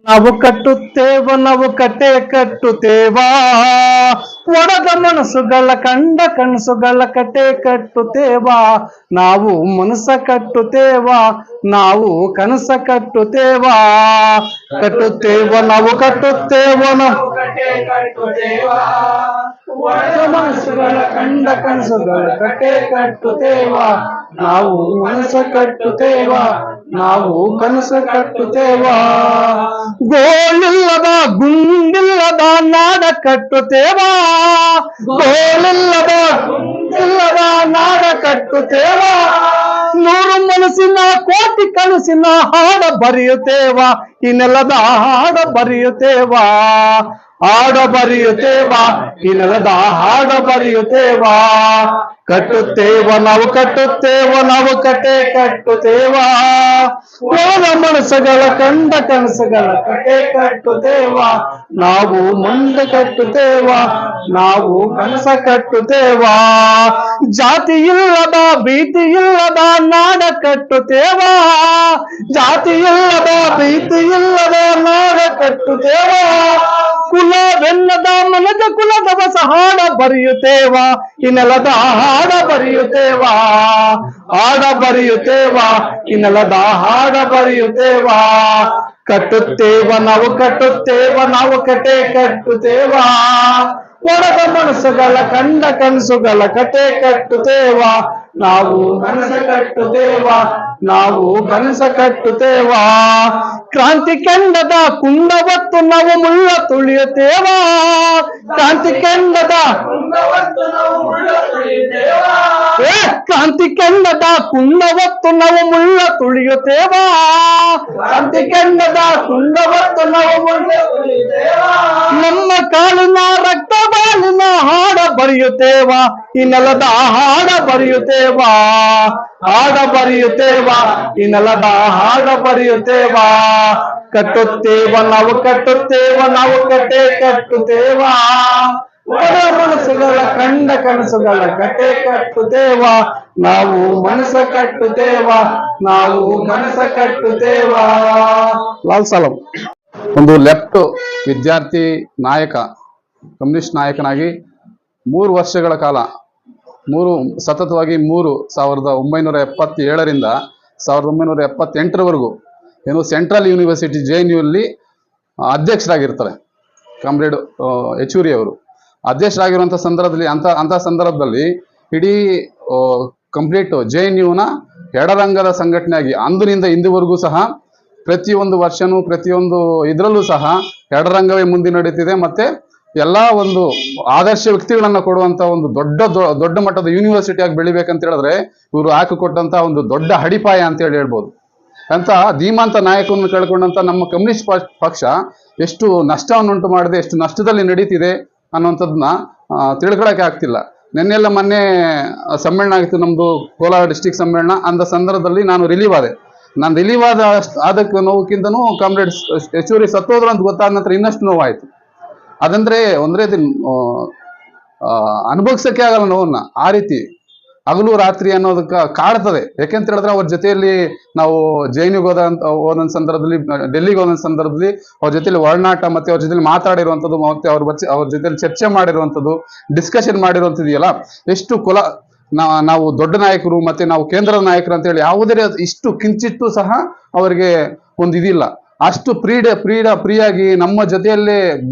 ನಾವು ಕಟ್ಟುತ್ತೇವ ನಾವು ಕಟ್ಟೆ ಕಟ್ಟುತ್ತೇವ ಒಡದ ಮನಸ್ಸುಗಳ ಕಂಡ ಕನಸುಗಳ ಕಟ್ಟೆ ಕಟ್ಟುತ್ತೇವ ನಾವು ಮನಸ್ಸ ಕಟ್ಟುತ್ತೇವ ನಾವು ಕನಸ ಕಟ್ಟುತ್ತೇವ ಕಟ್ಟುತ್ತೇವ ನಾವು ಕಟ್ಟುತ್ತೇವ ನಾವು ಕಟ್ಟೆ ಕಟ್ಟುತ್ತೇವ ಒಡದ ಮನಸ್ಸುಗಳ ಕಂಡ ಕನಸುಗಳ ಕಟ್ಟೆ ಕಟ್ಟುತ್ತೇವ ನಾವು ಮನಸ್ಸ ಕಟ್ಟುತ್ತೇವ ನಾವು ಕನಸ ಕಟ್ಟುತ್ತೇವ ಗೋಳಿಲ್ಲದ ಗುಂಡಿಲ್ಲದ ನಾಡ ಕಟ್ಟುತ್ತೇವ ಗೋಳಿಲ್ಲದ ಗುಂಡಿಲ್ಲದ ನಾಡ ಕಟ್ಟುತ್ತೇವ ನೂರು ಮನಸ್ಸಿನ ಕೋಟಿ ಕನಸಿನ ಹಾಡ ಬರೆಯುತ್ತೇವ ಈ ನೆಲದ ಹಾಡ ಬರೆಯುತ್ತೇವ ಹಾಡ ಬರೆಯುತ್ತೇವ ಈ ನೆಲದ ಹಾಡ ಬರೆಯುತ್ತೇವ ಕಟ್ಟುತ್ತೇವ ನಾವು ಕಟ್ಟುತ್ತೇವ ನಾವು ಕಟ್ಟೆ ಕಟ್ಟುತ್ತೇವ ಒಳ ಮನಸ್ಸುಗಳ ಕಂಡ ಕನಸುಗಳ ಕಟ್ಟೆ ಕಟ್ಟುತ್ತೇವ ನಾವು ಮುಂದೆ ಕಟ್ಟುತ್ತೇವ ನಾವು ಕನಸ ಕಟ್ಟುತ್ತೇವ ಜಾತಿ ಇಲ್ಲದ ಭೀತಿ ಇಲ್ಲದ ನಾಡ ಕಟ್ಟುತ್ತೇವ ಜಾತಿ ಇಲ್ಲದ ಭೀತಿ ಇಲ್ಲದ ನಾಡ ಕಟ್ಟುತ್ತೇವ ಕುಲವೆಲ್ಲದ ಮನದ ಕುಲದ ಹೊಸ ಹಾಡ ಬರೆಯುತ್ತೇವ ಈ ನೆಲದ ಹಾಡ ಬರೆಯುತ್ತೇವ ಹಾಡ ಬರೆಯುತ್ತೇವ ಈ ನೆಲದ ಹಾಡ ಬರೆಯುತ್ತೇವ ಕಟ್ಟುತ್ತೇವ ನಾವು ಕಟ್ಟುತ್ತೇವ ನಾವು ಕಟ್ಟೆ ಕಟ್ಟುತ್ತೇವ ಒಡದ ಮನಸ್ಸುಗಳ ಕಂಡ ಕನಸುಗಳ ಕತೆ ಕಟ್ಟುತ್ತೇವ ನಾವು ಕನಸ ಕಟ್ಟುತ್ತೇವ ನಾವು ಕನಸ ಕಟ್ಟುತ್ತೇವ ಕ್ರಾಂತಿ ಕೆಂಡದ ಕುಂಡವತ್ತು ನಾವು ಮುಳ್ಳ ತುಳಿಯುತ್ತೇವ ಕ್ರಾಂತಿ ಕೆಂಡದ ಕ್ರಾಂತಿ ಕೆಂಡದ ಕುಂಡವತ್ತು ನಾವು ಮುಳ್ಳ ತುಳಿಯುತ್ತೇವ ಕ್ರಾಂತಿ ಕೆಂಡದ ಕುಂಡವತ್ತು ನಾವು ಮುಳ್ಳ ತುಳಿಯುತ್ತೇವ ನಮ್ಮ ಕಾಲಿನ ರಕ್ತ ಬಾಲಿನ ಹಾಡ ಬರೆಯುತ್ತೇವ ಈ ನೆಲದ ಹಾಡ ಬರೆಯುತ್ತೇವ ಹಾಡ ಬರೆಯುತ್ತೇವ ಈ ನೆಲದ ಹಾಡ ಬರೆಯುತ್ತೇವ ಕಟ್ಟುತ್ತೇವ ನಾವು ಕಟ್ಟುತ್ತೇವ ನಾವು ಕಟ್ಟೆ ಕಟ್ಟುತ್ತೇವ ಒಳ ಮನಸ್ಸುಗಳ ಕಂಡ ಕನಸುಗಳ ಕಟ್ಟೆ ಕಟ್ಟುತ್ತೇವ ನಾವು ಮನಸ್ಸ ಕಟ್ಟುತ್ತೇವ ನಾವು ಕನಸ ಕಟ್ಟುತ್ತೇವ. ಲಾಲ್ ಸಲಾಂ. ಒಂದು ಲೆಫ್ಟ್ ವಿದ್ಯಾರ್ಥಿ ನಾಯಕ, ಕಮ್ಯುನಿಸ್ಟ್ ನಾಯಕನಾಗಿ 3 ವರ್ಷಗಳ ಕಾಲ ಸತತವಾಗಿ 1977ರಿಂದ 1978ರವರೆಗೂ ಏನು ಸೆಂಟ್ರಲ್ ಯೂನಿವರ್ಸಿಟಿ JNU ಅಲ್ಲಿ ಅಧ್ಯಕ್ಷರಾಗಿರ್ತಾರೆ ಕಾಮ್ರೇಡ್ ಯೆಚೂರಿ ಅವರು. ಅಧ್ಯಕ್ಷರಾಗಿರುವಂಥ ಸಂದರ್ಭದಲ್ಲಿ ಅಂಥ ಸಂದರ್ಭದಲ್ಲಿ ಇಡೀ ಕಂಪ್ಲೀಟ್ JNUನ ಎಡರಂಗದ ಸಂಘಟನೆಯಾಗಿ ಅಂದಿನಿಂದ ಇಂದುವರೆಗೂ ಸಹ ಪ್ರತಿಯೊಂದು ವರ್ಷನೂ ಪ್ರತಿಯೊಂದು ಇದರಲ್ಲೂ ಸಹ ಎಡರಂಗವೇ ಮುಂದೆ ನಡೀತಿದೆ. ಮತ್ತೆ ಎಲ್ಲ ಒಂದು ಆದರ್ಶ ವ್ಯಕ್ತಿಗಳನ್ನ ಕೊಡುವಂತ ಒಂದು ದೊಡ್ಡ ಮಟ್ಟದ ಯೂನಿವರ್ಸಿಟಿಯಾಗಿ ಬೆಳಿಬೇಕಂತ ಹೇಳಿದ್ರೆ ಇವರು ಹಾಕಿಕೊಟ್ಟಂತ ಒಂದು ದೊಡ್ಡ ಅಡಿಪಾಯ ಅಂತ ಹೇಳ್ಬೋದು. ಅಂತ ಧೀಮಂತ ನಾಯಕರನ್ನು ಕಳ್ಕೊಂಡಂತ ನಮ್ಮ ಕಮ್ಯುನಿಸ್ಟ್ ಪಕ್ಷ ಎಷ್ಟು ನಷ್ಟವನ್ನುಂಟು ಮಾಡಿದೆ, ಎಷ್ಟು ನಷ್ಟದಲ್ಲಿ ನಡೀತಿದೆ ಅನ್ನುವಂಥದ್ದನ್ನ ತಿಳ್ಕೊಳಕ್ಕೆ ಆಗ್ತಿಲ್ಲ. ನಿನ್ನೆಲ್ಲ ಮೊನ್ನೆ ಸಮ್ಮೇಳನ ಆಗಿತ್ತು ನಮ್ದು ಕೋಲಾರ ಡಿಸ್ಟಿಕ್ ಸಮ್ಮೇಳನ. ಅಂದ ಸಂದರ್ಭದಲ್ಲಿ ನಾನು ರಿಲೀವ್ ಆದೆ. ನಾನು ರಿಲೀವ್ ಆದಕ್ಕೆ ನೋವುಕ್ಕಿಂತನೂ ಕಾಮ್ರೇಡ್ ಯೆಚೂರಿ ಸತ್ತೋದ್ರು ಅಂತ ಗೊತ್ತಾದ ನಂತರ ಇನ್ನಷ್ಟು ನೋವಾಯ್ತು. ಅದಂದ್ರೆ ಒಂದ್ ರೀತಿ ಅನುಭವಿಸಕ್ಕೆ ಆಗಲ್ಲ ನೋವನ್ನ. ಆ ರೀತಿ ಹಗಲು ರಾತ್ರಿ ಅನ್ನೋದಕ್ಕೆ ಕಾಡ್ತದೆ. ಯಾಕೆಂತ ಹೇಳಿದ್ರೆ ಅವ್ರ ಜೊತೆಯಲ್ಲಿ ನಾವು JNUಗೆ ಹೋದಂತ ಸಂದರ್ಭದಲ್ಲಿ, ಡೆಲ್ಲಿಗೆ ಹೋದಂತ ಸಂದರ್ಭದಲ್ಲಿ ಅವ್ರ ಜೊತೆಲಿ ಒಡನಾಟ, ಮತ್ತೆ ಅವ್ರ ಜೊತೆಲಿ ಮಾತಾಡಿರುವಂಥದ್ದು, ಮತ್ತೆ ಅವ್ರ ಜೊತೆಲಿ ಚರ್ಚೆ ಮಾಡಿರುವಂಥದ್ದು, ಡಿಸ್ಕಷನ್ ಮಾಡಿರುವಂಥದ್ದು ಇದೆಯಲ್ಲ, ಎಷ್ಟು ನಾವು ದೊಡ್ಡ ನಾಯಕರು ಮತ್ತೆ ನಾವು ಕೇಂದ್ರದ ನಾಯಕರು ಅಂತ ಹೇಳಿ ಯಾವುದೇ ಇಷ್ಟು ಕಿಂಚಿತ್ತು ಸಹ ಅವರಿಗೆ ಒಂದು ಇದಿಲ್ಲ. ಅಷ್ಟು ಪ್ರಿಯಾಗಿ ನಮ್ಮ ಜೊತೆಯಲ್ಲೇ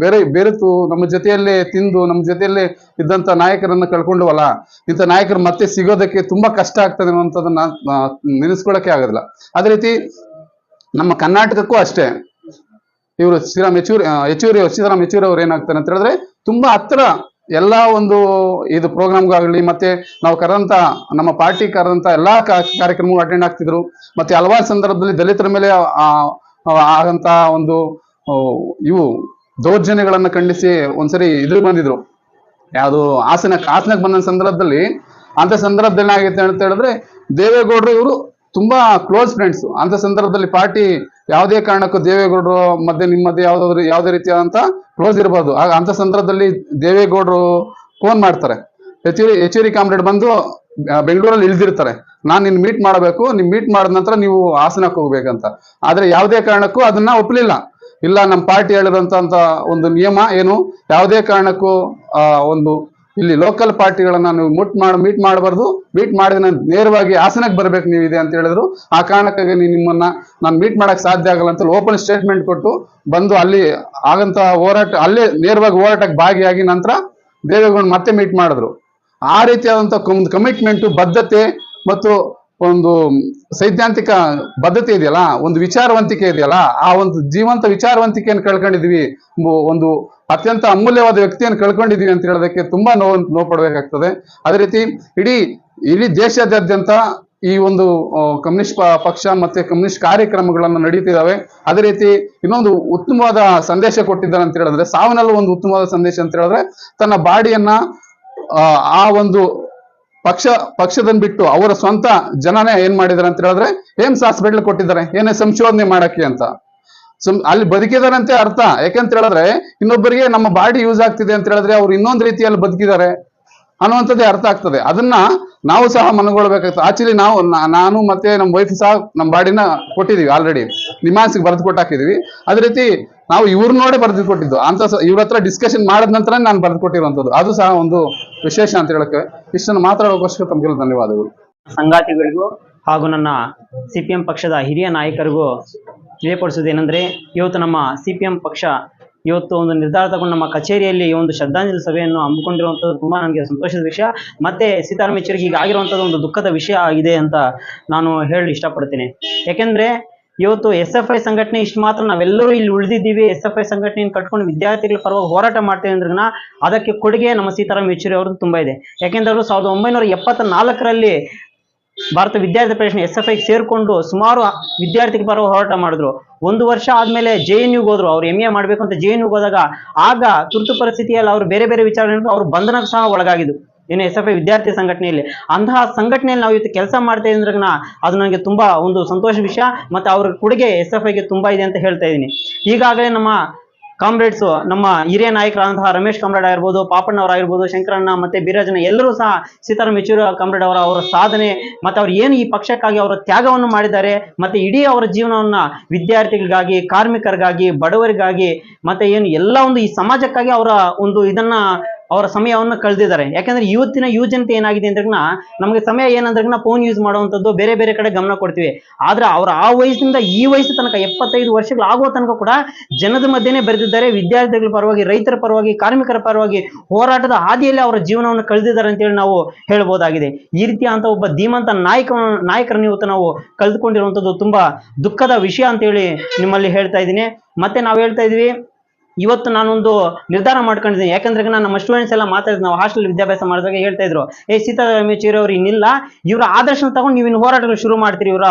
ಬೆರೆತು ನಮ್ಮ ಜೊತೆಯಲ್ಲೇ ತಿಂದು ನಮ್ಮ ಜೊತೆಯಲ್ಲೇ ಇದ್ದಂತ ನಾಯಕರನ್ನ ಕಳ್ಕೊಂಡವಲ್ಲ. ಇಂಥ ನಾಯಕರು ಮತ್ತೆ ಸಿಗೋದಕ್ಕೆ ತುಂಬಾ ಕಷ್ಟ ಆಗ್ತದೆ ಅನ್ನೋಂಥದ್ದನ್ನ ನೆನೆಸ್ಕೊಳ್ಳಕ್ಕೆ ಆಗೋದಿಲ್ಲ. ಅದೇ ರೀತಿ ನಮ್ಮ ಕರ್ನಾಟಕಕ್ಕೂ ಅಷ್ಟೇ. ಇವರು ಸೀತಾರಾಮ್ ಯೆಚೂರಿ ಅವ್ರು ಏನಾಗ್ತಾರೆ ಅಂತ ಹೇಳಿದ್ರೆ ತುಂಬಾ ಹತ್ರ ಎಲ್ಲಾ ಒಂದು ಇದು ಪ್ರೋಗ್ರಾಮ್ಗಾಗಲಿ, ಮತ್ತೆ ನಾವು ನಮ್ಮ ಪಾರ್ಟಿ ಕರೆದಂತ ಎಲ್ಲಾ ಕಾರ್ಯಕ್ರಮಗಳು ಅಟೆಂಡ್ ಆಗ್ತಿದ್ರು. ಮತ್ತೆ ಹಲವಾರು ಸಂದರ್ಭದಲ್ಲಿ ದಲಿತರ ಮೇಲೆ ಆಗಂತ ಒಂದು ದೌರ್ಜನ್ಯಗಳನ್ನ ಖಂಡಿಸಿ ಒಂದ್ಸರಿ ಬಂದಿದ್ರು. ಯಾವುದು ಹಾಸನಕ್ಕೆ ಬಂದ ಸಂದರ್ಭದಲ್ಲಿ, ಅಂತ ಸಂದರ್ಭದಲ್ಲಿ ಏನಾಗೈತೆ ಅಂತ ಹೇಳಿದ್ರೆ ದೇವೇಗೌಡರು ಇವರು ತುಂಬಾ ಕ್ಲೋಸ್ ಫ್ರೆಂಡ್ಸ್. ಅಂತ ಸಂದರ್ಭದಲ್ಲಿ ಪಾರ್ಟಿ ಯಾವುದೇ ಕಾರಣಕ್ಕೂ ದೇವೇಗೌಡರು ಮಧ್ಯೆ ನಿಮ್ಮ ಮಧ್ಯೆ ಯಾವುದೇ ರೀತಿಯಾದಂತ ಕ್ಲೋಸ್ ಇರಬಾರ್ದು. ಅಂತ ಸಂದರ್ಭದಲ್ಲಿ ದೇವೇಗೌಡರು ಫೋನ್ ಮಾಡ್ತಾರೆ, ಯೆಚೂರಿ ಕಾಮ್ರೇಡ್ ಬಂದು ಬೆಂಗಳೂರಲ್ಲಿ ಇಳಿದಿರ್ತಾರೆ, ನಾನು ನಿನ್ನ ಮೀಟ್ ಮಾಡಬೇಕು, ನಿಮ್ ಮೀಟ್ ಮಾಡಿದ ನಂತರ ನೀವು ಹಾಸನಕ್ಕೆ ಹೋಗ್ಬೇಕಂತ. ಆದ್ರೆ ಯಾವುದೇ ಕಾರಣಕ್ಕೂ ಅದನ್ನ ಒಪ್ಪಲಿಲ್ಲ. ಇಲ್ಲ ನಮ್ಮ ಪಾರ್ಟಿ ಹೇಳಿರೋಂಥ ಒಂದು ನಿಯಮ ಏನು, ಯಾವುದೇ ಕಾರಣಕ್ಕೂ ಒಂದು ಇಲ್ಲಿ ಲೋಕಲ್ ಪಾರ್ಟಿಗಳನ್ನ ನೀವು ಮೀಟ್ ಮಾಡಬಾರ್ದು, ಮೀಟ್ ಮಾಡಿದ ನೇರವಾಗಿ ಹಾಸನಕ್ಕೆ ಬರ್ಬೇಕು ನೀವು ಇದೆ ಅಂತ ಹೇಳಿದ್ರು. ಆ ಕಾರಣಕ್ಕಾಗಿ ನಿಮ್ಮನ್ನ ನಾನು ಮೀಟ್ ಮಾಡಕ್ ಸಾಧ್ಯ ಆಗಲ್ಲ ಅಂತ ಓಪನ್ ಸ್ಟೇಟ್ಮೆಂಟ್ ಕೊಟ್ಟು ಬಂದು ಅಲ್ಲಿ ಆಗಂತ ಹೋರಾಟ, ಅಲ್ಲೇ ನೇರವಾಗಿ ಹೋರಾಟಕ್ಕೆ ಭಾಗಿಯಾಗಿ ನಂತರ ದೇವೇಗೌಡ ಮತ್ತೆ ಮೀಟ್ ಮಾಡಿದ್ರು. ಆ ರೀತಿಯಾದಂಥ ಒಂದು ಕಮಿಟ್ಮೆಂಟ್, ಬದ್ಧತೆ ಮತ್ತು ಒಂದು ಸೈದ್ಧಾಂತಿಕ ಬದ್ಧತೆ ಇದೆಯಲ್ಲ, ಒಂದು ವಿಚಾರವಂತಿಕೆ ಇದೆಯಲ್ಲ, ಆ ಒಂದು ಜೀವಂತ ವಿಚಾರವಂತಿಕೆಯನ್ನು ಕಳ್ಕೊಂಡಿದ್ವಿ, ಒಂದು ಅತ್ಯಂತ ಅಮೂಲ್ಯವಾದ ವ್ಯಕ್ತಿಯನ್ನು ಕಳ್ಕೊಂಡಿದೀವಿ ಅಂತ ಹೇಳೋದಕ್ಕೆ ತುಂಬಾ ನೋವು ಪಡಬೇಕಾಗ್ತದೆ. ಅದೇ ರೀತಿ ಇಡೀ ದೇಶಾದ್ಯಂತ ಈ ಒಂದು ಕಮ್ಯುನಿಸ್ಟ್ ಪಕ್ಷ ಮತ್ತೆ ಕಮ್ಯುನಿಸ್ಟ್ ಕಾರ್ಯಕ್ರಮಗಳನ್ನು ನಡೀತಿದ್ದಾವೆ. ಅದೇ ರೀತಿ ಇನ್ನೊಂದು ಉತ್ತಮವಾದ ಸಂದೇಶ ಕೊಟ್ಟಿದ್ದಾರೆ ಅಂತ ಹೇಳಿದ್ರೆ, ಸಾವನ್ನಲ್ಲೂ ಒಂದು ಉತ್ತಮವಾದ ಸಂದೇಶ ಅಂತ ಹೇಳಿದ್ರೆ, ತನ್ನ ಬಾಡಿಯನ್ನ ಆ ಒಂದು ಪಕ್ಷದನ್ನ ಬಿಟ್ಟು ಅವರ ಸ್ವಂತ ಜನನೇ ಏನ್ ಮಾಡಿದಾರೆ ಅಂತ ಹೇಳಿದ್ರೆ ಏಮ್ಸ್ ಹಾಸ್ಪಿಟಲ್ ಕೊಟ್ಟಿದ್ದಾರೆ, ಏನೇ ಸಂಶೋಧನೆ ಮಾಡಕ್ಕೆ ಅಂತ. ಅಲ್ಲಿ ಬದುಕಿದಾರಂತೆ ಅರ್ಥ. ಯಾಕೆಂತ ಹೇಳಿದ್ರೆ ಇನ್ನೊಬ್ಬರಿಗೆ ನಮ್ಮ ಬಾಡಿ ಯೂಸ್ ಆಗ್ತಿದೆ ಅಂತ ಹೇಳಿದ್ರೆ ಅವ್ರು ಇನ್ನೊಂದು ರೀತಿಯಲ್ಲಿ ಬದುಕಿದ್ದಾರೆ ಅನ್ನುವಂಥದ್ದೇ ಅರ್ಥ ಆಗ್ತದೆ. ಅದನ್ನ ನಾವು ಸಹ ಮನಗೊಳ್ಬೇಕಾಗ್ತದೆ. ಆಕ್ಚುಲಿ ನಾನು ಮತ್ತೆ ನಮ್ಮ ವೈಫ್ ಸಹ ನಮ್ಮ ಬಾಡಿನ ಕೊಟ್ಟಿದೀವಿ, ಆಲ್ರೆಡಿ ನಿಮಾನ್ಸ್ಗೆ ಬರೆದು ಕೊಟ್ಟಾಕಿದೀವಿ. ಅದೇ ರೀತಿ ನಾವು ಇವ್ರ ನೋಡೇ ಬರೆದು ಕೊಟ್ಟಿದ್ದು ಅಂತ, ಇವ್ರ ಹತ್ರ ಡಿಸ್ಕಷನ್ ಮಾಡಿದ ನಂತರ ನಾನು ಬರೆದು ಕೊಟ್ಟಿರುವಂಥದ್ದು. ಅದು ಸಹ ಒಂದು ವಿಶೇಷ ಅಂತ ಹೇಳಕ್ಕೆ. ಇಷ್ಟನ್ನು ಮಾತಾಡೋಕ್ಕೋಸ್ಕರ ತಮಗೆ ಧನ್ಯವಾದಗಳು. ಸಂಗಾತಿಗಳಿಗೂ ಹಾಗೂ ನನ್ನ CPM ಪಕ್ಷದ ಹಿರಿಯ ನಾಯಕರಿಗೂ ತಿಳಿಯಪಡಿಸುವುದೇನೆಂದರೆ, ಇವತ್ತು ನಮ್ಮ CPM ಪಕ್ಷ ಇವತ್ತು ಒಂದು ನಿರ್ಧಾರ ತಗೊಂಡು ನಮ್ಮ ಕಚೇರಿಯಲ್ಲಿ ಈ ಒಂದು ಶ್ರದ್ಧಾಂಜಲಿ ಸಭೆಯನ್ನು ಹಮ್ಮಿಕೊಂಡಿರುವಂಥದ್ದು ತುಂಬಾ ನನಗೆ ಸಂತೋಷದ ವಿಷಯ. ಮತ್ತೆ ಸೀತಾರಾಮ್ ಯೆಚೂರಿಗೆ ಈಗ ಆಗಿರುವಂಥದ್ದು ಒಂದು ದುಃಖದ ವಿಷಯ ಆಗಿದೆ ಅಂತ ನಾನು ಹೇಳಲು ಇಷ್ಟಪಡ್ತೀನಿ. ಯಾಕೆಂದ್ರೆ ಇವತ್ತು SFI ಸಂಘಟನೆ ಇಷ್ಟು ಮಾತ್ರ ನಾವೆಲ್ಲರೂ ಇಲ್ಲಿ ಉಳಿದಿದ್ದೀವಿ, SFI ಸಂಘಟನೆಯನ್ನು ಕಟ್ಕೊಂಡು ವಿದ್ಯಾರ್ಥಿಗಳ ಪರವಾಗಿ ಹೋರಾಟ ಮಾಡ್ತೇವೆ ಅಂದ್ರೆ ಅದಕ್ಕೆ ಕೊಡುಗೆ ನಮ್ಮ ಸೀತಾರಾಮ್ ಯೆಚೂರಿ ಅವ್ರದ್ದು ತುಂಬಾ ಇದೆ. ಯಾಕೆಂದ್ರೆ ಅವರು 1974ರಲ್ಲಿ ಭಾರತ ವಿದ್ಯಾರ್ಥಿ ಪರಿಷತ್ SFI ಸೇರ್ಕೊಂಡು ಸುಮಾರು ವಿದ್ಯಾರ್ಥಿಗಳ ಪರವಾಗಿ ಹೋರಾಟ ಮಾಡಿದ್ರು. 1 ವರ್ಷ ಆದ್ಮೇಲೆ JNUಗೆ ಹೋದ್ರು. ಅವ್ರು MA ಮಾಡ್ಬೇಕು ಅಂತ JNUಗೆ ಹೋದಾಗ ಆಗ ತುರ್ತು ಪರಿಸ್ಥಿತಿಯಲ್ಲಿ ಅವರು ಬೇರೆ ಬೇರೆ ವಿಚಾರಗಳು ಅವ್ರು ಬಂಧನಕ್ಕೆ ಸಹ ಒಳಗಾಗಿದ್ದು ಏನು SFI ವಿದ್ಯಾರ್ಥಿ ಸಂಘಟನೆಯಲ್ಲಿ. ಅಂತಹ ಸಂಘಟನೆಯಲ್ಲಿ ನಾವು ಇವತ್ತು ಕೆಲಸ ಮಾಡ್ತೇವೆ ಅಂದ್ರೆ ಅದು ನನಗೆ ತುಂಬಾ ಒಂದು ಸಂತೋಷ ವಿಷಯ. ಮತ್ತೆ ಅವ್ರ ಕೊಡುಗೆ SFIಗೆ ತುಂಬಾ ಇದೆ ಅಂತ ಹೇಳ್ತಾ ಇದ್ದೀನಿ. ಈಗಾಗಲೇ ನಮ್ಮ ಕಾಮ್ರೇಡ್ಸ್, ನಮ್ಮ ಹಿರಿಯ ನಾಯಕರಾದಂತಹ ರಮೇಶ್ ಕಾಮ್ರೇಡ್ ಆಗಿರ್ಬೋದು, ಪಾಪಣ್ಣವರಾಗಿರ್ಬೋದು, ಶಂಕರಣ್ಣ ಮತ್ತೆ ಬೀರಾಜನ ಎಲ್ಲರೂ ಸಹ ಸೀತಾರಾಮ್ ಯೆಚೂರಿ ಕಾಮ್ರೇಡ್ ಅವರ ಸಾಧನೆ ಮತ್ತೆ ಅವ್ರು ಏನು ಈ ಪಕ್ಷಕ್ಕಾಗಿ ಅವರ ತ್ಯಾಗವನ್ನು ಮಾಡಿದ್ದಾರೆ, ಮತ್ತೆ ಇಡೀ ಅವರ ಜೀವನವನ್ನ ವಿದ್ಯಾರ್ಥಿಗಳಿಗಾಗಿ, ಕಾರ್ಮಿಕರಿಗಾಗಿ, ಬಡವರಿಗಾಗಿ ಮತ್ತೆ ಏನು ಎಲ್ಲ ಒಂದು ಈ ಸಮಾಜಕ್ಕಾಗಿ ಅವರ ಒಂದು ಇದನ್ನ ಅವರ ಸಮಯವನ್ನು ಕಳೆದಿದ್ದಾರೆ. ಯಾಕಂದ್ರೆ ಇವತ್ತಿನ ಯುವಜನತೆ ಏನಾಗಿದೆ ಅಂದ್ರೆ ನಮಗೆ ಸಮಯ ಏನಂದ್ರೆ ಫೋನ್ ಯೂಸ್ ಮಾಡುವಂಥದ್ದು, ಬೇರೆ ಬೇರೆ ಕಡೆ ಗಮನ ಕೊಡ್ತೀವಿ. ಆದ್ರೆ ಅವ್ರ ಆ ವಯಸ್ಸಿನಿಂದ ಈ ವಯಸ್ಸು ತನಕ 75 ವರ್ಷಗಳು ಆಗುವ ತನಕ ಕೂಡ ಜನದ ಮಧ್ಯೆನೇ ಬೆರೆದಿದ್ದಾರೆ. ವಿದ್ಯಾರ್ಥಿಗಳ ಪರವಾಗಿ, ರೈತರ ಪರವಾಗಿ, ಕಾರ್ಮಿಕರ ಪರವಾಗಿ ಹೋರಾಟದ ಹಾದಿಯಲ್ಲಿ ಅವರ ಜೀವನವನ್ನು ಕಳೆದಿದ್ದಾರೆ ಅಂತೇಳಿ ನಾವು ಹೇಳ್ಬೋದಾಗಿದೆ. ಈ ರೀತಿಯ ಅಂತ ಒಬ್ಬ ಧೀಮಂತ ನಾಯಕರನ್ನು ಇವತ್ತು ನಾವು ಕಳೆದುಕೊಂಡಿರುವಂಥದ್ದು ತುಂಬಾ ದುಃಖದ ವಿಷಯ ಅಂತೇಳಿ ನಿಮ್ಮಲ್ಲಿ ಹೇಳ್ತಾ ಇದ್ದೀನಿ. ಮತ್ತೆ ನಾವು ಹೇಳ್ತಾ ಇದೀವಿ, ಇವತ್ತು ನಾನೊಂದು ನಿರ್ಧಾರ ಮಾಡ್ಕೊಂಡಿದ್ದೀನಿ. ಯಾಕಂದ್ರೆ ನಮ್ಮ ಸ್ಟೂಡೆಂಟ್ಸ್ ಎಲ್ಲ ಮಾತಾಡಿದ್ರು, ನಾವು ಹಾಸ್ಟೆಲ್ ವಿದ್ಯಾಭ್ಯಾಸ ಮಾಡಿದಾಗ ಹೇಳ್ತಾ ಇದ್ರು, ಸೀತಾರಾಮ್ ಯೆಚೂರಿ ಅವ್ರು ಇನ್ನಿಲ್ಲ, ಇವರ ಆದರ್ಶನ ತಗೊಂಡು ನೀವು ಇನ್ನು ಹೋರಾಟಗಳು ಶುರು ಮಾಡ್ತೀರಿ, ಇವ್ರು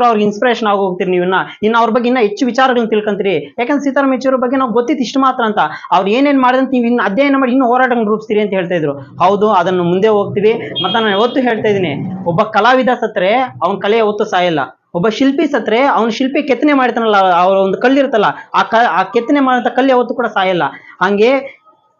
ಅವ್ರಿಗೆ ಇನ್ಸ್ಪಿರೇಷನ್ ಆಗಿ ಹೋಗ್ತೀರಿ, ನೀವು ಇನ್ನು ಅವ್ರ ಬಗ್ಗೆ ಇನ್ನೂ ಹೆಚ್ಚು ವಿಚಾರಗಳನ್ನ ತಿಳ್ಕೊಂತೀರಿ. ಯಾಕಂದ್ರೆ ಸೀತಾರಾಮ್ ಯೆಚೂರಿ ಬಗ್ಗೆ ನಾವು ಗೊತ್ತಿತ್ತು ಇಷ್ಟು ಮಾತ್ರ ಅಂತ, ಅವ್ರು ಏನೇನ್ ಮಾಡಿದಂತ ನೀವು ಇನ್ನು ಅಧ್ಯಯನ ಮಾಡಿ ಇನ್ನೂ ಹೋರಾಟಗಳನ್ನ ರೂಪಿಸ್ತೀರಿ ಅಂತ ಹೇಳ್ತಾ ಇದ್ರು. ಹೌದು, ಅದನ್ನು ಮುಂದೆ ಹೋಗ್ತೀವಿ. ಮತ್ತೆ ನಾನು ಯಾವತ್ತು ಹೇಳ್ತಾ ಇದ್ದೀನಿ, ಒಬ್ಬ ಕಲಾವಿದ ಸತ್ರೆ ಅವನ ಕಲೆ ಯಾವತ್ತೂ ಸಾಯಲ್ಲ. ಒಬ್ಬ ಶಿಲ್ಪಿ ಸತ್ರೆ ಅವನ ಶಿಲ್ಪಿ ಕೆತ್ತನೆ ಮಾಡ್ತಾನಲ್ಲ, ಅವ್ರ ಒಂದು ಕಲ್ಲಿರುತ್ತಲ್ಲ, ಆ ಕೆತ್ತನೆ ಮಾಡಿದಂತ ಕಲ್ಲು ಯಾವತ್ತೂ ಕೂಡ ಸಾಯಲ್ಲ. ಹಂಗೆ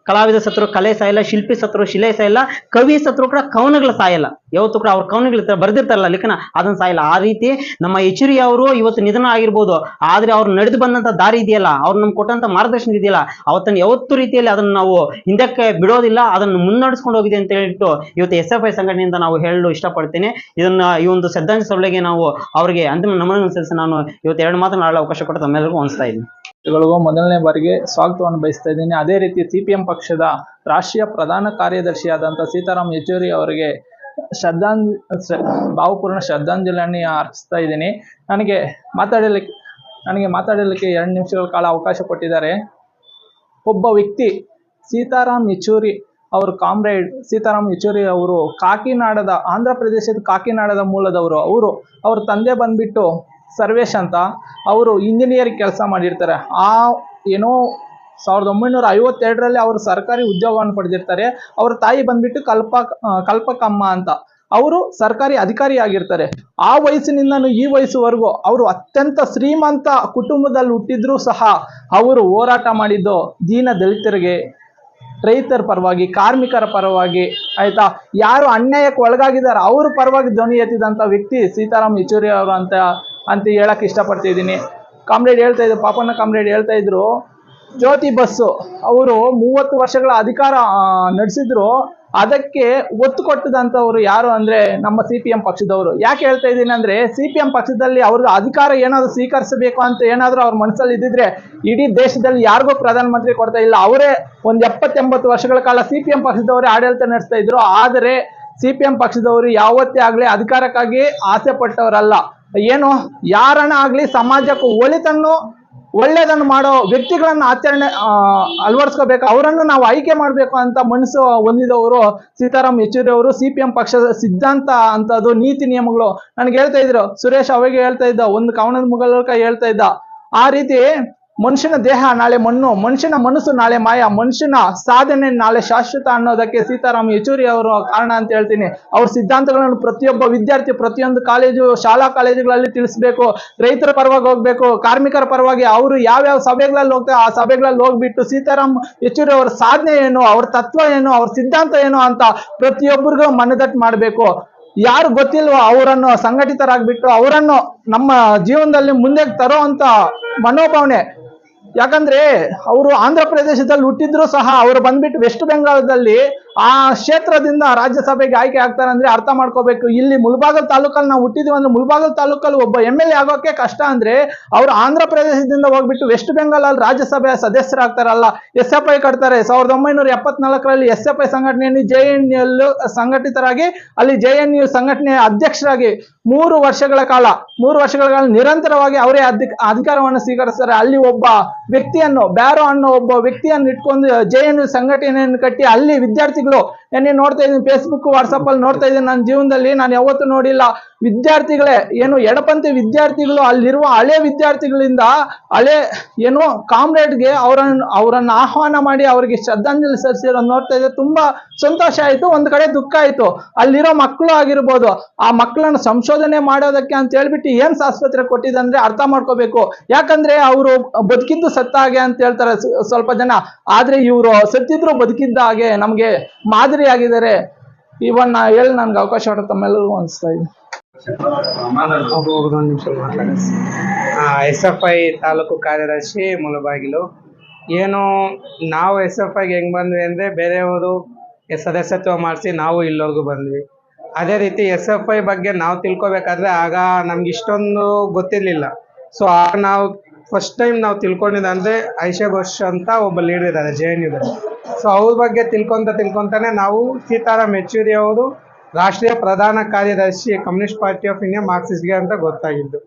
ಕಲಾವಿದ ಸತ್ರು ಕಲೆ ಸಾಯಲ್ಲ, ಶಿಲ್ಪಿ ಸತ್ರು ಶಿಲೆ ಸಾಯಲ್ಲ, ಕವಿ ಸತ್ರು ಕೂಡ ಕವನಗಳು ಸಾಯಲ್ಲ. ಯಾವತ್ತೂ ಕೂಡ ಅವ್ರ ಕವನಗಳು ಬರ್ದಿರ್ತಾರಲ್ಲ ಲೇಖನ, ಅದನ್ನ ಸಾಯಲ್ಲ. ಆ ರೀತಿ ನಮ್ಮ ಯೆಚೂರಿ ಅವರು ಇವತ್ತು ನಿಧನ ಆಗಿರ್ಬೋದು, ಆದ್ರೆ ಅವ್ರು ನಡೆದು ಬಂದಂತ ದಾರಿ ಇದೆಯಲ್ಲ, ಅವ್ರು ನಮ್ಗೆ ಕೊಟ್ಟಂತ ಮಾರ್ಗದರ್ಶನ ಇದೆಯಲ್ಲ, ಅವತ್ತನ್ನು ಯಾವತ್ತು ರೀತಿಯಲ್ಲಿ ಅದನ್ನ ನಾವು ಹಿಂದಕ್ಕೆ ಬಿಡೋದಿಲ್ಲ, ಅದನ್ನು ಮುನ್ನಡೆಸ್ಕೊಂಡು ಹೋಗಿದೆ ಅಂತ ಹೇಳಿಟ್ಟು ಇವತ್ತು SFI ಸಂಘಟನೆಯಿಂದ ನಾವು ಹೇಳಲು ಇಷ್ಟಪಡ್ತೇನೆ. ಈ ಒಂದು ಶ್ರದ್ಧಾಂಜಲಿ ಸಭೆಗೆ ನಾವು ಅವರಿಗೆ ಅಂತಿಮ ನಮನ ಸಲ್ಲಿಸಿ ನಾನು ಇವತ್ತು 2 ಮಾತನ್ನು ಆಡಲು ಅವಕಾಶ ಕೊಟ್ಟು ತಮ್ಮೆಲ್ಲರಿಗೂ ಅನಿಸ್ತಾ ಇದ್ದೀನಿ. ಮೊದಲನೇ ಬಾರಿಗೆ ಸ್ವಾಗತವನ್ನು ಬಯಸ್ತಾ ಇದ್ದೀನಿ. ಅದೇ ರೀತಿ CPM ಪಕ್ಷದ ರಾಷ್ಟ್ರೀಯ ಪ್ರಧಾನ ಕಾರ್ಯದರ್ಶಿಯಾದಂಥ ಸೀತಾರಾಮ್ ಯೆಚೂರಿ ಅವರಿಗೆ ಭಾವಪೂರ್ಣ ಶ್ರದ್ಧಾಂಜಲಿಯನ್ನು ಅರ್ಪಿಸ್ತಾ ಇದ್ದೀನಿ. ನನಗೆ ಮಾತಾಡಲಿಕ್ಕೆ 2 ನಿಮಿಷಗಳ ಕಾಲ ಅವಕಾಶ ಕೊಟ್ಟಿದ್ದಾರೆ. ಒಬ್ಬ ವ್ಯಕ್ತಿ ಸೀತಾರಾಮ್ ಯೆಚೂರಿ ಅವರು ಕಾಮ್ರೇಡ್ ಸೀತಾರಾಮ್ ಯೆಚೂರಿ ಅವರು ಕಾಕಿನಾಡದ, ಆಂಧ್ರ ಪ್ರದೇಶದ ಕಾಕಿನಾಡದ ಮೂಲದವರು. ಅವ್ರ ತಂದೆ ಬಂದ್ಬಿಟ್ಟು ಸರ್ವೇಶ್ ಅಂತ, ಅವರು ಇಂಜಿನಿಯರಿಂಗ್ ಕೆಲಸ ಮಾಡಿರ್ತಾರೆ. 1952ರಲ್ಲಿ ಅವರು ಸರ್ಕಾರಿ ಉದ್ಯೋಗವನ್ನು ಪಡೆದಿರ್ತಾರೆ. ಅವರ ತಾಯಿ ಬಂದ್ಬಿಟ್ಟು ಕಲ್ಪಕಮ್ಮ ಅಂತ, ಅವರು ಸರ್ಕಾರಿ ಅಧಿಕಾರಿ ಆಗಿರ್ತಾರೆ. ಆ ವಯಸ್ಸಿನಿಂದನೂ ಈ ವಯಸ್ಸುವರೆಗೂ ಅವರು ಅತ್ಯಂತ ಶ್ರೀಮಂತ ಕುಟುಂಬದಲ್ಲಿ ಹುಟ್ಟಿದ್ರೂ ಸಹ ಅವರು ಹೋರಾಟ ಮಾಡಿದ್ದು ದೀನ ದಲಿತರಿಗೆ, ರೈತರ ಪರವಾಗಿ, ಕಾರ್ಮಿಕರ ಪರವಾಗಿ, ಆಯ್ತಾ, ಯಾರು ಅನ್ಯಾಯಕ್ಕೆ ಒಳಗಾಗಿದ್ದಾರೆ ಅವ್ರ ಪರವಾಗಿ ಧ್ವನಿ ಎತ್ತಿದಂಥ ವ್ಯಕ್ತಿ ಸೀತಾರಾಮ್ ಯೆಚೂರಿ ಅವರು ಅಂತ ಹೇಳಕ್ ಇಷ್ಟಪಡ್ತಿದ್ದೀನಿ. ಕಾಮ್ರೇಡ್ ಹೇಳ್ತಾ ಇದ್ರು, ಪಾಪಣ್ಣ ಕಾಮ್ರೇಡ್ ಹೇಳ್ತಾ ಇದ್ರು, ಜ್ಯೋತಿ ಬಸ್ಸು ಅವರು 30 ವರ್ಷಗಳ ಅಧಿಕಾರ ನಡೆಸಿದ್ರು. ಅದಕ್ಕೆ ಒತ್ತು ಕೊಟ್ಟದಂತವ್ರು ಯಾರು ಅಂದ್ರೆ ನಮ್ಮ CPM ಪಕ್ಷದವರು. ಯಾಕೆ ಹೇಳ್ತಾ ಇದ್ದೀನಿ ಅಂದ್ರೆ, CPM ಪಕ್ಷದಲ್ಲಿ ಅವ್ರಿಗೆ ಅಧಿಕಾರ ಏನಾದ್ರು ಸ್ವೀಕರಿಸಬೇಕು ಅಂತ ಏನಾದ್ರು ಅವ್ರ ಮನಸ್ಸಲ್ಲಿ ಇದ್ದಿದ್ರೆ ಇಡೀ ದೇಶದಲ್ಲಿ ಯಾರಿಗೂ ಪ್ರಧಾನಮಂತ್ರಿ ಕೊಡ್ತಾ ಇಲ್ಲ. ಅವರೇ ಒಂದ್ 70-80 ವರ್ಷಗಳ ಕಾಲ CPM ಪಕ್ಷದವರೇ ಆಡಳಿತ ನಡೆಸ್ತಾ ಇದ್ರು. ಆದರೆ CPM ಪಕ್ಷದವರು ಯಾವತ್ತೇ ಆಗ್ಲಿ ಅಧಿಕಾರಕ್ಕಾಗಿ ಆಸೆ ಪಟ್ಟವರಲ್ಲ. ಏನು ಯಾರನ್ನ ಆಗ್ಲಿ ಸಮಾಜಕ್ಕೂ ಒಳ್ಳೆದನ್ನು ಮಾಡೋ ವ್ಯಕ್ತಿಗಳನ್ನ ಅಳವಡಿಸ್ಕೋಬೇಕು, ಅವರನ್ನು ನಾವು ಆಯ್ಕೆ ಮಾಡಬೇಕು ಅಂತ ಮನಸ್ಸು ಹೊಂದಿದವರು ಸೀತಾರಾಮ್ ಯೆಚೂರಿ ಅವರು. CPM ಪಕ್ಷದ ಸಿದ್ಧಾಂತ ಅಂತದ್ದು, ನೀತಿ ನಿಯಮಗಳು ನನಗೆ ಹೇಳ್ತಾ ಇದ್ರು. ಸುರೇಶ್ ಅವಾಗ ಹೇಳ್ತಾ ಇದ್ದ, ಒಂದು ಕವನದ ಮೂಲಕ ಹೇಳ್ತಾ ಇದ್ದ, ಆ ರೀತಿ ಮನುಷ್ಯನ ದೇಹ ನಾಳೆ ಮಣ್ಣು, ಮನುಷ್ಯನ ಮನಸ್ಸು ನಾಳೆ ಮಾಯ, ಮನುಷ್ಯನ ಸಾಧನೆ ನಾಳೆ ಶಾಶ್ವತ ಅನ್ನೋದಕ್ಕೆ ಸೀತಾರಾಮ್ ಯೆಚೂರಿ ಅವರು ಕಾರಣ ಅಂತ ಹೇಳ್ತೀನಿ. ಅವ್ರ ಸಿದ್ಧಾಂತಗಳನ್ನು ಪ್ರತಿಯೊಬ್ಬ ವಿದ್ಯಾರ್ಥಿ ಪ್ರತಿಯೊಂದು ಕಾಲೇಜು ಶಾಲಾ ಕಾಲೇಜುಗಳಲ್ಲಿ ತಿಳಿಸ್ಬೇಕು. ರೈತರ ಪರವಾಗಿ ಹೋಗ್ಬೇಕು, ಕಾರ್ಮಿಕರ ಪರವಾಗಿ ಅವರು ಯಾವ್ಯಾವ ಸಭೆಗಳಲ್ಲಿ ಹೋಗ್ತಾರೆ ಆ ಸಭೆಗಳಲ್ಲಿ ಹೋಗ್ಬಿಟ್ಟು ಸೀತಾರಾಮ್ ಯೆಚೂರಿ ಅವರ ಸಾಧನೆ ಏನು, ಅವ್ರ ತತ್ವ ಏನು, ಅವ್ರ ಸಿದ್ಧಾಂತ ಏನು ಅಂತ ಪ್ರತಿಯೊಬ್ಬರಿಗೂ ಮನದಟ್ಟು ಮಾಡಬೇಕು. ಯಾರು ಗೊತ್ತಿಲ್ವೋ ಅವರನ್ನು ಸಂಘಟಿತರಾಗ್ಬಿಟ್ಟು ಅವರನ್ನು ನಮ್ಮ ಜೀವನದಲ್ಲಿ ಮುಂದೆ ತರೋ ಅಂತ ಮನೋಭಾವನೆ. ಯಾಕಂದ್ರೆ ಅವರು ಆಂಧ್ರ ಪ್ರದೇಶದಲ್ಲಿ ಹುಟ್ಟಿದ್ರು ಸಹ ಅವರು ಬಂದ್ಬಿಟ್ಟು ವೆಸ್ಟ್ ಬೆಂಗಾಲದಲ್ಲಿ ಆ ಕ್ಷೇತ್ರದಿಂದ ರಾಜ್ಯಸಭೆಗೆ ಆಯ್ಕೆ ಆಗ್ತಾರೆ ಅಂದ್ರೆ ಅರ್ಥ ಮಾಡ್ಕೋಬೇಕು. ಇಲ್ಲಿ ಮುಳಬಾಗಲ್ ತಾಲೂಕಲ್ಲಿ ನಾವು ಹುಟ್ಟಿದ್ವಿ ಅಂದ್ರೆ ಮುಳಬಾಗಲ್ ತಾಲೂಕಲ್ಲಿ ಒಬ್ಬ MLA ಆಗೋಕೆ ಕಷ್ಟ ಅಂದ್ರೆ ಅವರು ಆಂಧ್ರ ಪ್ರದೇಶದಿಂದ ಹೋಗ್ಬಿಟ್ಟು ವೆಸ್ಟ್ ಬೆಂಗಾಲಲ್ಲಿ ರಾಜ್ಯಸಭೆಯ ಸದಸ್ಯರಾಗ್ತಾರಲ್ಲ, SFI ಕಟ್ತಾರೆ. 1974ರಲ್ಲಿ SFI ಸಂಘಟನೆಯಲ್ಲಿ JNU ಸಂಘಟಿತರಾಗಿ ಅಲ್ಲಿ JNU ಸಂಘಟನೆಯ ಅಧ್ಯಕ್ಷರಾಗಿ 3 ವರ್ಷಗಳ ಕಾಲ ನಿರಂತರವಾಗಿ ಅವರೇ ಅಧಿಕಾರವನ್ನು ಸ್ವೀಕರಿಸ್ತಾರೆ. ಅಲ್ಲಿ ಒಬ್ಬ ವ್ಯಕ್ತಿಯನ್ನು ಬ್ಯಾರೋ ಅನ್ನೋ ಒಬ್ಬ ವ್ಯಕ್ತಿಯನ್ನು ಇಟ್ಕೊಂಡು JNU ಸಂಘಟನೆಯನ್ನು ಕಟ್ಟಿ ಅಲ್ಲಿ ವಿದ್ಯಾರ್ಥಿಗಳು ಏನೇ ನೋಡ್ತಾ ಇದ್ದೀನಿ, ಫೇಸ್ಬುಕ್ ವಾಟ್ಸಪ್ ಅಲ್ಲಿ ನೋಡ್ತಾ ಇದ್ದೀನಿ. ನನ್ನ ಜೀವನದಲ್ಲಿ ನಾನು ಯಾವತ್ತೂ ನೋಡಿಲ್ಲ. ವಿದ್ಯಾರ್ಥಿಗಳೇ ಏನು ಎಡಪಂಥಿ ವಿದ್ಯಾರ್ಥಿಗಳು ಅಲ್ಲಿರುವ ಹಳೆ ವಿದ್ಯಾರ್ಥಿಗಳಿಂದ ಹಳೆ ಏನು ಕಾಮ್ರೇಡ್ಗೆ ಅವರನ್ನು ಆಹ್ವಾನ ಮಾಡಿ ಅವರಿಗೆ ಶ್ರದ್ಧಾಂಜಲಿ ಸಲ್ಲಿಸಿರೋದು ನೋಡ್ತಾ ಇದ್ದೆ. ತುಂಬಾ ಸಂತೋಷ ಆಯ್ತು, ಒಂದ್ ಕಡೆ ದುಃಖ ಆಯ್ತು. ಅಲ್ಲಿರೋ ಮಕ್ಕಳು ಆಗಿರ್ಬೋದು, ಆ ಮಕ್ಕಳನ್ನು ಸಂಶೋಧನೆ ಮಾಡೋದಕ್ಕೆ ಅಂತ ಹೇಳ್ಬಿಟ್ಟು ಏನ್ ಆಸ್ಪತ್ರೆ ಕೊಟ್ಟಿದೆ ಅಂದ್ರೆ ಅರ್ಥ ಮಾಡ್ಕೋಬೇಕು. ಯಾಕಂದ್ರೆ ಅವರು ಬದುಕಿದ್ದು ಸತ್ತ ಹಾಗೆ ಅಂತ ಹೇಳ್ತಾರೆ ಸ್ವಲ್ಪ ಜನ, ಆದ್ರೆ ಇವರು ಸತ್ತಿದ್ರು ಬದುಕಿದ್ದ ಹಾಗೆ ನಮ್ಗೆ ಮಾದರಿ ಆಗಿದ್ದಾರೆ. ಇವನ್ನ ಹೇಳಿ ನನ್ಗೆ ಅವಕಾಶ ಕೊಡ ತಮ್ಮೆಲ್ಲರಿಗೂ ಅನಿಸ್ತಾ ಇದೆ. SFI ತಾಲೂಕು ಕಾರ್ಯದರ್ಶಿ ಮುಳಬಾಗಿಲು. ಏನು ನಾವು SFIಗೆ ಹೆಂಗ್ ಬಂದ್ವಿ ಅಂದರೆ ಬೇರೆಯವರು ಸದಸ್ಯತ್ವ ಮಾಡಿಸಿ ನಾವು ಇಲ್ಲಿವರೆಗೂ ಬಂದ್ವಿ. ಅದೇ ರೀತಿ SFI ಬಗ್ಗೆ ನಾವು ತಿಳ್ಕೊಬೇಕಾದ್ರೆ ಆಗ ನಮ್ಗೆ ಇಷ್ಟೊಂದು ಗೊತ್ತಿರಲಿಲ್ಲ. ಸೊ ಆಗ ನಾವು ಫಸ್ಟ್ ಟೈಮ್ ನಾವು ತಿಳ್ಕೊಂಡಿದ್ದಂದರೆ ಐಷಾ ಘೋಷ್ ಅಂತ ಒಬ್ಬ ಲೀಡರ್ ಇದ್ದಾರೆ JNUದಲ್ಲಿ. ಸೊ ಅವ್ರ ಬಗ್ಗೆ ತಿಳ್ಕೊಂತಾನೆ ನಾವು ಸೀತಾರಾಮ್ ಯೆಚೂರಿ ಅವರು ರಾಷ್ಟ್ರೀಯ ಪ್ರಧಾನ ಕಾರ್ಯದರ್ಶಿ ಕಮ್ಯುನಿಸ್ಟ್ ಪಾರ್ಟಿ ಆಫ್ ಇಂಡಿಯಾ ಮಾರ್ಕ್ಸಿಸ್ಟ್ಗೆ ಅಂತ ಗೊತ್ತಾಗಿದ್ದು.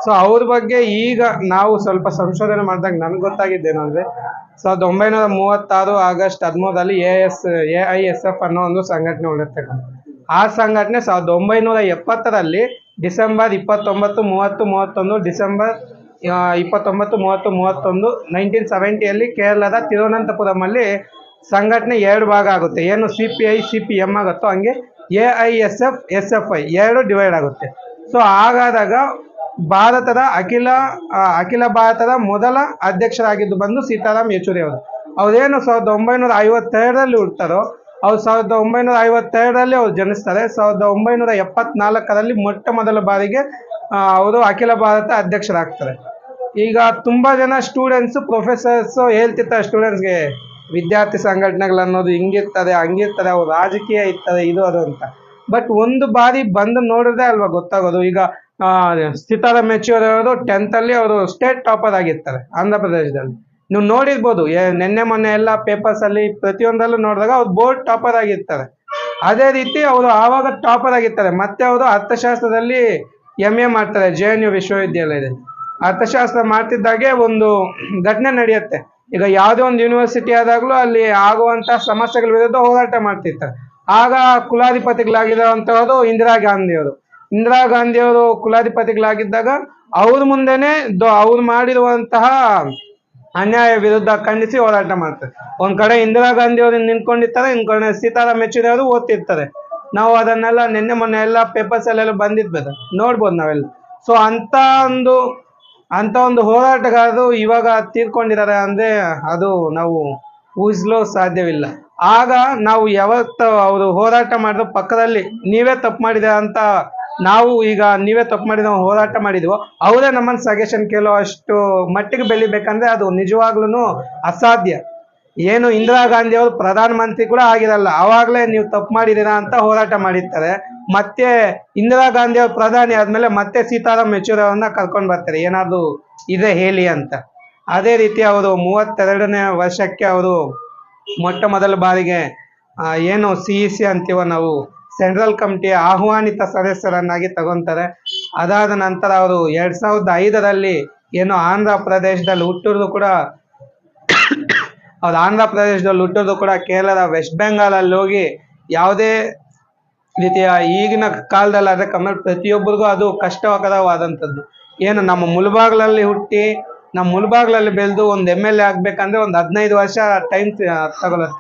ಸೊ ಅವ್ರ ಬಗ್ಗೆ ಈಗ ನಾವು ಸ್ವಲ್ಪ ಸಂಶೋಧನೆ ಮಾಡಿದಾಗ ನನಗೆ ಗೊತ್ತಾಗಿದ್ದೇನು ಅಂದರೆ 1936 ಆಗಸ್ಟ್ 13ರಲ್ಲಿ AISF ಅನ್ನೋ ಒಂದು ಸಂಘಟನೆ ಉಳಿರ್ತಕ್ಕಂಥ. ಆ ಸಂಘಟನೆ 1970ರಲ್ಲಿ ಡಿಸೆಂಬರ್ 29, 30, 31 ಡಿಸೆಂಬರ್ 29, 30, 31 1970ಯಲ್ಲಿ ಕೇರಳದ ತಿರುವನಂತಪುರಮಲ್ಲಿ ಸಂಘಟನೆ 2 ಭಾಗ ಆಗುತ್ತೆ. ಏನು CPI CPM ಆಗುತ್ತೋ ಹಂಗೆ AISF SFI 2 ಡಿವೈಡ್ ಆಗುತ್ತೆ. ಸೊ ಹಾಗಾದಾಗ ಭಾರತದ ಅಖಿಲ ಭಾರತದ ಮೊದಲ ಅಧ್ಯಕ್ಷರಾಗಿದ್ದು ಬಂದು ಸೀತಾರಾಮ್ ಯೆಚೂರಿ ಅವರು. ಅವ್ರೇನು 1952ರಲ್ಲಿ ಹುಡ್ತಾರೋ ಅವ್ರು 1952ರಲ್ಲಿ ಅವ್ರು ಜನಿಸ್ತಾರೆ. 1974ರಲ್ಲಿ ಮೊಟ್ಟ ಮೊದಲ ಬಾರಿಗೆ ಅವರು ಅಖಿಲ ಭಾರತ ಅಧ್ಯಕ್ಷರಾಗ್ತಾರೆ. ಈಗ ತುಂಬಾ ಜನ ಸ್ಟೂಡೆಂಟ್ಸ್ ಪ್ರೊಫೆಸರ್ಸ್ ಹೇಳ್ತಿರ್ತಾರೆ ಸ್ಟೂಡೆಂಟ್ಸ್ಗೆ, ವಿದ್ಯಾರ್ಥಿ ಸಂಘಟನೆಗಳು ಅನ್ನೋದು ಹಿಂಗಿರ್ತದೆ ಹಂಗಿರ್ತದೆ, ಅವ್ರು ರಾಜಕೀಯ ಇರ್ತದೆ ಇದು ಅದು ಅಂತ. ಬಟ್ ಒಂದು ಬಾರಿ ಬಂದು ನೋಡಿದ್ರೆ ಅಲ್ವಾ ಗೊತ್ತಾಗೋದು. ಈಗ ಸೀತಾರಾಮ್ ಯೆಚೂರಿ ಅವರು 10th ಅಲ್ಲಿ ಅವರು ಸ್ಟೇಟ್ ಟಾಪರ್ ಆಗಿರ್ತಾರೆ ಆಂಧ್ರ ಪ್ರದೇಶದಲ್ಲಿ. ನೀವು ನೋಡಿರ್ಬೋದು, ನಿನ್ನೆ ಮೊನ್ನೆ ಎಲ್ಲ ಪೇಪರ್ಸ್ ಅಲ್ಲಿ ಪ್ರತಿಯೊಂದಲ್ಲೂ ನೋಡಿದಾಗ ಅವ್ರು ಬೋರ್ಡ್ ಟಾಪರ್ ಆಗಿರ್ತಾರೆ. ಅದೇ ರೀತಿ ಅವರು ಆವಾಗ ಟಾಪರ್ ಆಗಿರ್ತಾರೆ. ಮತ್ತೆ ಅವರು ಅರ್ಥಶಾಸ್ತ್ರದಲ್ಲಿ MA ಮಾಡ್ತಾರೆ JNU ವಿಶ್ವವಿದ್ಯಾಲಯದಲ್ಲಿ. ಅರ್ಥಶಾಸ್ತ್ರ ಮಾಡ್ತಿದ್ದಾಗೆ ಒಂದು ಘಟನೆ ನಡೆಯುತ್ತೆ. ಈಗ ಯಾವುದೇ ಒಂದು ಯೂನಿವರ್ಸಿಟಿ ಆದಾಗಲೂ ಅಲ್ಲಿ ಆಗುವಂಥ ಸಮಸ್ಯೆಗಳ ವಿರುದ್ಧ ಹೋರಾಟ ಮಾಡ್ತಿರ್ತಾರೆ. ಆಗ ಕುಲಾಧಿಪತಿಗಳಾಗಿರುವಂತಹದ್ದು ಇಂದಿರಾ ಗಾಂಧಿಯವರು ಕುಲಾಧಿಪತಿಗಳಾಗಿದ್ದಾಗ ಅವ್ರ ಮುಂದೆನೆ ಅವ್ರು ಮಾಡಿರುವಂತಹ ಅನ್ಯಾಯ ವಿರುದ್ಧ ಖಂಡಿಸಿ ಹೋರಾಟ ಮಾಡ್ತಾರೆ. ಒಂದ್ ಕಡೆ ಇಂದಿರಾ ಗಾಂಧಿ ಅವರು ನಿಂತ್ಕೊಂಡಿರ್ತಾರೆ, ಇನ್ನೊಂದ್ ಕಡೆ ಸೀತಾರಾಮ್ ಯೆಚೂರಿ ಅವರು ಓದ್ತಿರ್ತಾರೆ. ನಾವು ಅದನ್ನೆಲ್ಲ ನಿನ್ನೆ ಮೊನ್ನೆ ಎಲ್ಲ ಪೇಪರ್ಸ್ ಅಲ್ಲೆಲ್ಲ ಬಂದಿರ್ಬೋದು, ನೋಡ್ಬೋದು ನಾವೆಲ್ಲ. ಸೊ ಅಂತ ಒಂದು ಹೋರಾಟಗಾರರು ಇವಾಗ ತೀರ್ಕೊಂಡಿದ್ದಾರೆ ಅಂದ್ರೆ ಅದು ನಾವು ಊಹಿಸಲು ಸಾಧ್ಯವಿಲ್ಲ. ಆಗ ನಾವು ಯಾವತ್ತು ಅವರು ಹೋರಾಟ ಮಾಡಿದ ಪಕ್ಕದಲ್ಲಿ ನೀವೇ ತಪ್ಪು ಮಾಡಿದ ಅಂತ ನಾವು ಈಗ ನೀವೇ ತಪ್ಪು ಮಾಡಿ ನಾವು ಹೋರಾಟ ಮಾಡಿದ್ವೋ ಅವರೇ ನಮ್ಮನ್ನು ಸಜೆಷನ್ ಕೇಳೋ ಅಷ್ಟು ಮಟ್ಟಿಗೆ ಬೆಳಿಬೇಕಂದ್ರೆ ಅದು ನಿಜವಾಗ್ಲೂ ಅಸಾಧ್ಯ. ಏನು ಇಂದಿರಾ ಗಾಂಧಿ ಅವರು ಪ್ರಧಾನ ಮಂತ್ರಿ ಕೂಡ ಆಗಿರಲ್ಲ, ಅವಾಗಲೇ ನೀವು ತಪ್ಪು ಮಾಡಿದ್ದೀರಾ ಅಂತ ಹೋರಾಟ ಮಾಡಿರ್ತಾರೆ. ಮತ್ತೆ ಇಂದಿರಾ ಗಾಂಧಿ ಅವರು ಪ್ರಧಾನಿ ಆದ್ಮೇಲೆ ಮತ್ತೆ ಸೀತಾರಾಮ್ ಯೆಚೂರಿ ಅವ್ರನ್ನ ಕರ್ಕೊಂಡು ಬರ್ತಾರೆ, ಏನಾದ್ರು ಇದೆ ಹೇಳಿ ಅಂತ. ಅದೇ ರೀತಿ ಅವರು 32ನೇ ವರ್ಷಕ್ಕೆ ಅವರು ಮೊಟ್ಟ ಮೊದಲ ಬಾರಿಗೆ ಏನು CEC ಅಂತೀವೋ ನಾವು, ಸೆಂಟ್ರಲ್ ಕಮಿಟಿಯ ಆಹ್ವಾನಿತ ಸದಸ್ಯರನ್ನಾಗಿ ತಗೊಂತಾರೆ. ಅದಾದ ನಂತರ ಅವರು 2005ರಲ್ಲಿ ಏನು ಆಂಧ್ರ ಪ್ರದೇಶದಲ್ಲಿ ಹುಟ್ಟಿದ್ರು ಕೂಡ ಕೇರಳದ ವೆಸ್ಟ್ ಬೆಂಗಾಲಲ್ಲಿ ಹೋಗಿ ಯಾವುದೇ ರೀತಿಯ ಈಗಿನ ಕಾಲದಲ್ಲಿ ಅದೇ ಕಮ್ಮಿ ಪ್ರತಿಯೊಬ್ಬರಿಗೂ ಅದು ಕಷ್ಟಕರವಾದಂಥದ್ದು. ಏನು ನಮ್ಮ ಮುಳಬಾಗ್ಲಲ್ಲಿ ಹುಟ್ಟಿ ನಮ್ಮ ಮುಳಬಾಗ್ಲಲ್ಲಿ ಬೆಳೆದು ಒಂದು MLA ಆಗ್ಬೇಕಂದ್ರೆ ಒಂದು 15 ವರ್ಷ ಟೈಮ್ ತಗೊಳುತ್ತೆ.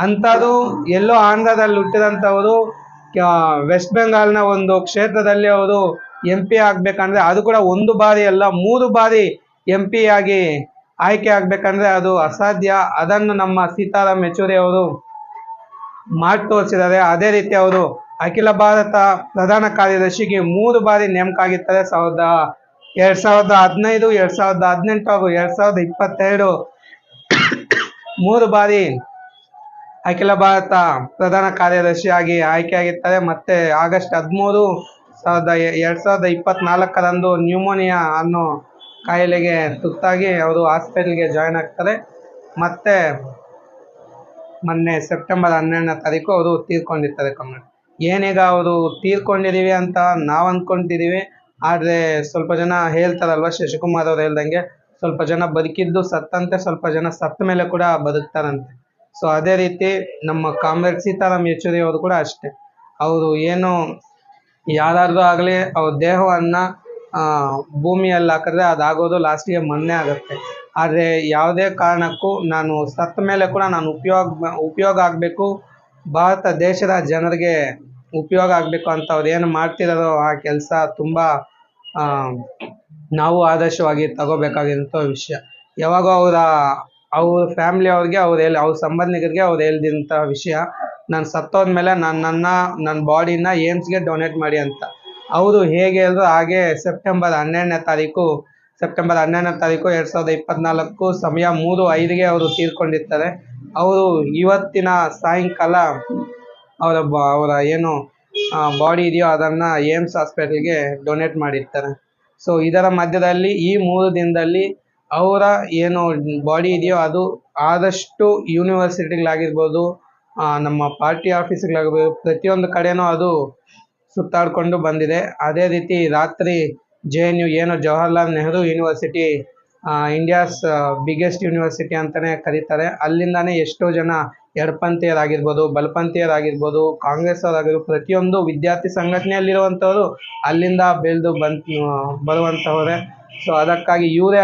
ಅಂಥದ್ದು ಎಲ್ಲೋ ಆಂಧ್ರದಲ್ಲಿ ಹುಟ್ಟಿದಂಥವರು ವೆಸ್ಟ್ ಬೆಂಗಾಲ್ನ ಒಂದು ಕ್ಷೇತ್ರದಲ್ಲಿ ಅವರು MP ಆಗ್ಬೇಕಂದ್ರೆ ಅದು ಕೂಡ 1 ಬಾರಿ ಅಲ್ಲ 3 ಬಾರಿ MP ಆಗಿ ಆಯ್ಕೆ ಆಗ್ಬೇಕಂದ್ರೆ ಅದು ಅಸಾಧ್ಯ. ಅದನ್ನು ನಮ್ಮ ಸೀತಾರಾಮ್ ಯೆಚೂರಿ ಅವರು ಮಾಡಿ ತೋರಿಸಿದ್ದಾರೆ. ಅದೇ ರೀತಿ ಅವರು ಅಖಿಲ ಭಾರತ ಪ್ರಧಾನ ಕಾರ್ಯದರ್ಶಿಗೆ 3 ಬಾರಿ ನೇಮಕ ಆಗಿರ್ತಾರೆ. 2015, 2018 ಹಾಗೂ 2022 3 ಬಾರಿ ಅಖಿಲ ಭಾರತ ಪ್ರಧಾನ ಕಾರ್ಯದರ್ಶಿಯಾಗಿ ಆಯ್ಕೆಯಾಗಿರ್ತಾರೆ. ಮತ್ತೆ ಆಗಸ್ಟ್ 13, 2024ರಂದು ನ್ಯೂಮೋನಿಯಾ ಅನ್ನೋ ಕಾಯಿಲೆಗೆ ತುತ್ತಾಗಿ ಅವರು ಹಾಸ್ಪಿಟಲ್ಗೆ ಜಾಯ್ನ್ ಆಗ್ತಾರೆ. ಮತ್ತೆ ಮೊನ್ನೆ ಸೆಪ್ಟೆಂಬರ್ 12ನೇ ತಾರೀಕು ಅವರು ತೀರ್ಕೊಂಡಿರ್ತಾರೆ. ಏನೀಗ ಅವರು ತೀರ್ಕೊಂಡಿದ್ದೀವಿ ಅಂತ ನಾವು ಅಂದ್ಕೊಂತಿದ್ದೀವಿ, ಆದರೆ ಸ್ವಲ್ಪ ಜನ ಹೇಳ್ತಾರಲ್ವ, ಶಶಿಕುಮಾರ್ ಅವ್ರು ಹೇಳ್ದಂಗೆ ಸ್ವಲ್ಪ ಜನ ಬದುಕಿದ್ದು ಸತ್ತಂತೆ, ಸ್ವಲ್ಪ ಜನ ಸತ್ತ ಮೇಲೆ ಕೂಡ ಬದುಕ್ತಾರಂತೆ. ಸೊ ಅದೇ ರೀತಿ ನಮ್ಮ ಕಾಮ್ರೇಡ್ ಸೀತಾರಾಮ್ ಯೆಚೂರಿ ಅವರು ಕೂಡ ಅಷ್ಟೇ. ಅವರು ಏನು ಯಾರಾದ್ರೂ ಆಗಲಿ ಅವ್ರ ದೇಹವನ್ನು ಭೂಮಿಯಲ್ಲಿ ಹಾಕಿದ್ರೆ ಅದಾಗೋದು ಲಾಸ್ಟಿಗೆ ಮಣ್ಣೇ ಆಗುತ್ತೆ. ಆದರೆ ಯಾವುದೇ ಕಾರಣಕ್ಕೂ ನಾನು ಸತ್ತ ಮೇಲೆ ಕೂಡ ನಾನು ಉಪಯೋಗ ಆಗಬೇಕು, ಭಾರತ ದೇಶದ ಜನರಿಗೆ ಉಪಯೋಗ ಆಗಬೇಕು ಅಂತ ಅವ್ರು ಏನು ಮಾಡ್ತಿರೋರೋ ಆ ಕೆಲಸ ತುಂಬ ನಾವು ಆದರ್ಶವಾಗಿ ತಗೋಬೇಕಾಗಿರೋ ವಿಷಯ. ಯಾವಾಗ ಅವ್ರ ಫ್ಯಾಮಿಲಿ ಅವ್ರಿಗೆ ಅವ್ರ ಸಂಬಂಧಿಕರಿಗೆ ಅವ್ರು ಹೇಳಿದಂಥ ವಿಷಯ, ನಾನು ಸತ್ತೋದ್ಮೇಲೆ ನನ್ನ ಬಾಡಿನ ಏಮ್ಸ್ಗೆ ಡೊನೇಟ್ ಮಾಡಿ ಅಂತ. ಅವರು ಹೇಗೆ ಹೇಳಿದ್ರು ಹಾಗೆ ಸೆಪ್ಟೆಂಬರ್ 12ನೇ ತಾರೀಕು 2024 ಸಮಯ 3:05ಗೆ ಅವರು ತೀರ್ಕೊಂಡಿರ್ತಾರೆ. ಅವರು ಇವತ್ತಿನ ಸಾಯಂಕಾಲ ಅವರ ಏನು ಬಾಡಿ ಇದೆಯೋ ಅದನ್ನು ಏಮ್ಸ್ ಹಾಸ್ಪಿಟಲ್ಗೆ ಡೊನೇಟ್ ಮಾಡಿರ್ತಾರೆ. ಸೊ ಇದರ ಮಧ್ಯದಲ್ಲಿ ಈ 3 ದಿನದಲ್ಲಿ ಅವರ ಏನು ಬಾಡಿ ಇದೆಯೋ ಅದು ಆದಷ್ಟು ಯೂನಿವರ್ಸಿಟಿಗಳಾಗಿರ್ಬೋದು, ನಮ್ಮ ಪಾರ್ಟಿ ಆಫೀಸ್ಗಳಾಗಿರ್ಬೋದು, ಪ್ರತಿಯೊಂದು ಕಡೆನೂ ಅದು ಸುತ್ತಾಡಿಕೊಂಡು ಬಂದಿದೆ. ಅದೇ ರೀತಿ ರಾತ್ರಿ JNU ಏನು Jawaharlal Nehru university, India's biggest university ಅಂತಲೇ ಕರೀತಾರೆ, ಅಲ್ಲಿಂದಾನೇ ಎಷ್ಟೋ ಜನ ಎಡಪಂಥೀಯರಾಗಿರ್ಬೋದು, ಬಲಪಂಥೀಯರಾಗಿರ್ಬೋದು, ಕಾಂಗ್ರೆಸ್ ಅವರಾಗಿರ್ಬೋದು, ಪ್ರತಿಯೊಂದು ವಿದ್ಯಾರ್ಥಿ ಸಂಘಟನೆಯಲ್ಲಿರುವಂಥವರು ಅಲ್ಲಿಂದ ಬೆಳೆದು ಬರುವಂಥವರೇ. ಸೊ ಅದಕ್ಕಾಗಿ ಇವರೇ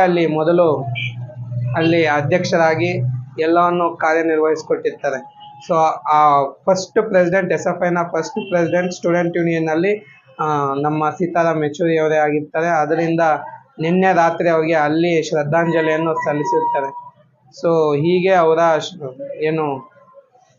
ಅಲ್ಲಿ ಅಧ್ಯಕ್ಷರಾಗಿ ಎಲ್ಲವನ್ನು ಕಾರ್ಯನಿರ್ವಹಿಸ್ಕೊಟ್ಟಿರ್ತಾರೆ. ಸೊ ಆ ಫಸ್ಟ್ ಪ್ರೆಸಿಡೆಂಟ್, SFIನ ಫಸ್ಟ್ ಪ್ರೆಸಿಡೆಂಟ್ ಸ್ಟೂಡೆಂಟ್ ಯೂನಿಯನ್ನಲ್ಲಿ ನಮ್ಮ ಸೀತಾರಾಮ್ ಯೆಚೂರಿ ಅವರೇ ಆಗಿರ್ತಾರೆ. ಅದರಿಂದ ನಿನ್ನೆ ರಾತ್ರಿ ಅವರಿಗೆ ಅಲ್ಲಿ ಶ್ರದ್ಧಾಂಜಲಿಯನ್ನು ಸಲ್ಲಿಸಿರ್ತಾರೆ. ಸೊ ಹೀಗೆ ಅವರ ಏನು